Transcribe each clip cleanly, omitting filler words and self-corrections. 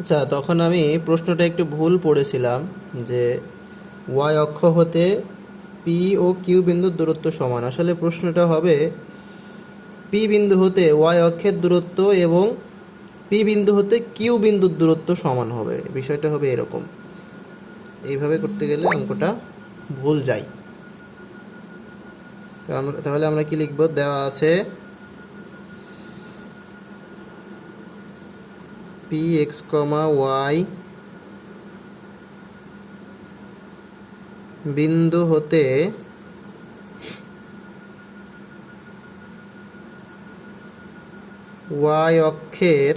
আচ্ছা, তখন আমি প্রশ্নটা একটু ভুল পড়েছিলাম যে ওয়াই অক্ষ হতে পি ও কিউ বিন্দুর দূরত্ব সমান। আসলে প্রশ্নটা হবে পি বিন্দু হতে ওয়াই অক্ষের দূরত্ব এবং পি বিন্দু হতে কিউ বিন্দুর দূরত্ব সমান হবে। বিষয়টা হবে এরকম। এইভাবে করতে গেলে অঙ্কটা ভুল যায়। তাহলে আমরা কি লিখব? দেওয়া আছে পি এক্স কমা ওয়াই বিন্দু হতে ওয়াই অক্ষের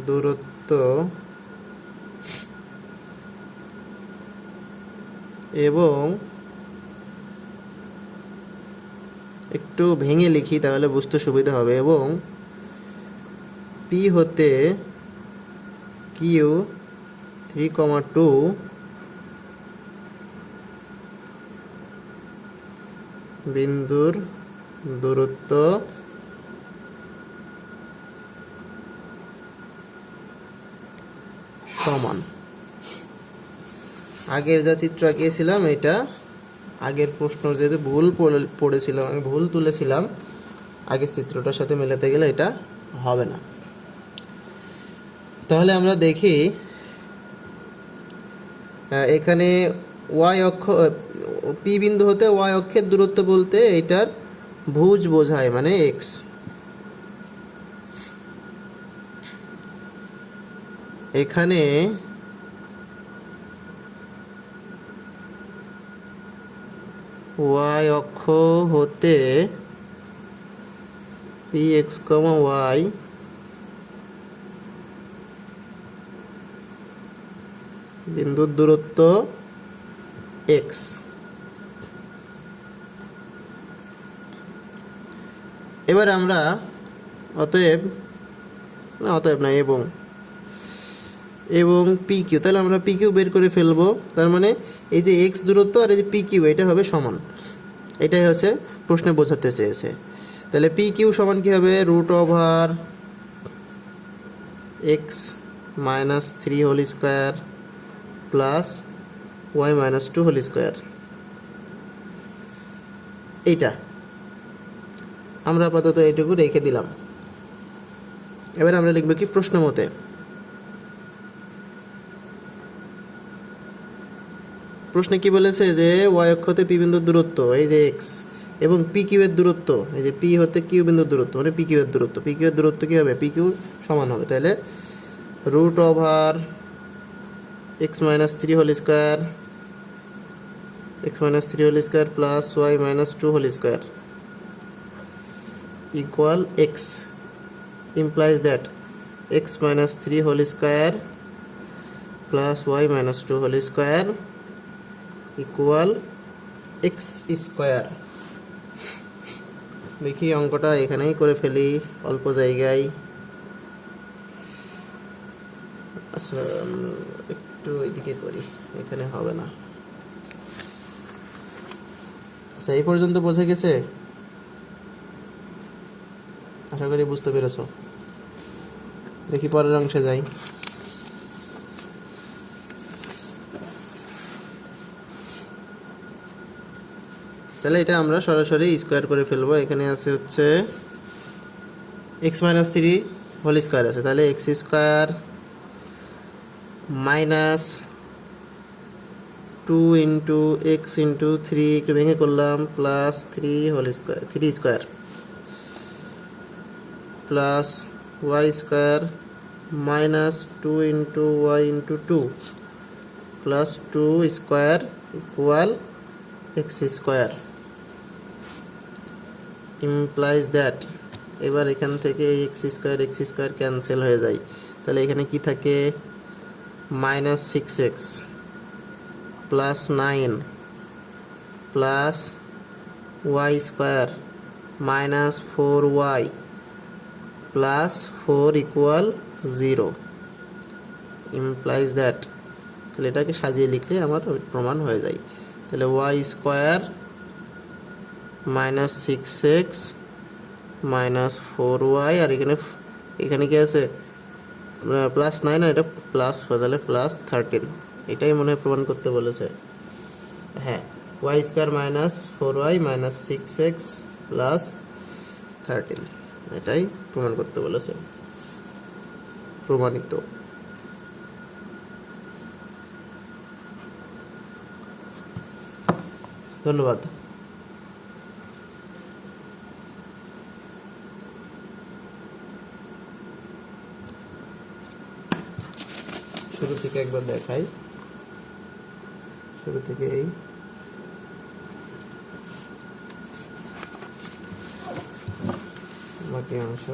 দূরত্ব এবং একটু ভেঙে লিখি তাহলে বুঝতে সুবিধা হবে, এবং পি হতে কিউ 3,2 বিন্দুর দূরত্ব সমান। আগের যা চিত্র আঁকিয়েছিলাম এটা আগের প্রশ্ন যেহেতু ভুল পড়েছিলাম, আমি ভুল তুলেছিলাম, আগের চিত্রটার সাথে মেলাতে গেলে এটা হবে না। তাহলে আমরা দেখি এখানে ওয়াই অক্ষ পি বিন্দু হতে ওয়াই অক্ষের দূরত্ব বলতে এইটার ভুজ বোঝায়, মানে এক্স। এখানে ওয়াই অক্ষ হতে পি এক্স কমা ওয়াই বিন্দুর দূরত্ব এক্স। এবার আমরা অতএব না এবং পি কিউ, তাহলে আমরা পি কিউ বের করে ফেলবো। তার মানে এই যে এক্স দূরত্ব আর এই যে পি কিউ এটা হবে সমান। এটাই হচ্ছে প্রশ্নে বোঝাতে চেয়েছে। তাহলে পি কিউ সমান কী হবে? √ওভার x minus 3 whole square plus y minus 2 whole square. এইটা আমরা আপাতত এইটুকু রেখে দিলাম। এবার আমরা লিখব কি প্রশ্ন মতে? প্রশ্নে কি বলেছে যে ওয়াই অক্ষ হতে পি বিন্দুর দূরত্ব এই যে এক্স এবং পি কিউ এর দূরত্ব এই যে পি হতে কিউ বিন্দুর দূরত্ব মানে পি কিউ এর দূরত্ব। পি কিউ এর দূরত্ব কী হবে? পি কিউ সমান হবে তাহলে √ওভার x minus 3 whole square plus y minus 2 whole square equal x, implies that x minus 3 whole square plus y minus 2 whole square equal x square। দেখি অঙ্কটা এখানেই করে ফেলি অল্প জায়গায়। আচ্ছা, একটু এদিকে করি, এখানে হবে না। আচ্ছা, এই পর্যন্ত বোঝা গেছে? আশা করি বুঝতে পেরেছো। দেখি পরের অংশে যাই। তাহলে এটা আমরা সরাসরি স্কোয়ার করে ফেলবো। এখানে আছে হচ্ছে এক্স মাইনাস 3 হোল স্কোয়ার আছে, তাহলে x square minus 2 into x into 3 একটু ভেঙে করলাম plus 3 whole square 3 square plus y square minus 2 into y into 2 plus 2 square equal x square, implies that. এবার এখান থেকে এক্স স্কোয়ার ক্যান্সেল হয়ে যায়। তাহলে এখানে কি থাকে? Minus 6x plus 9 plus y square minus 4y plus 4 equal 0, implies that. তাহলে এটাকে সাজিয়ে লিখলে আমার প্রমাণ হয়ে যায়। তাহলে y square minus 6x minus 4y আর এখানে এখানে কি আছে +9, আর এটা +4, তাহলে +13। এটাই মনে হয় প্রমাণ করতে বলেছে। হ্যাঁ, y² - 4y - 6x + 13, এটাই প্রমাণ করতে বলেছে। প্রমাণিত। ধন্যবাদ। শুরু থেকে একবার দেখাই, শুরু থেকে এই বাকি অংশ।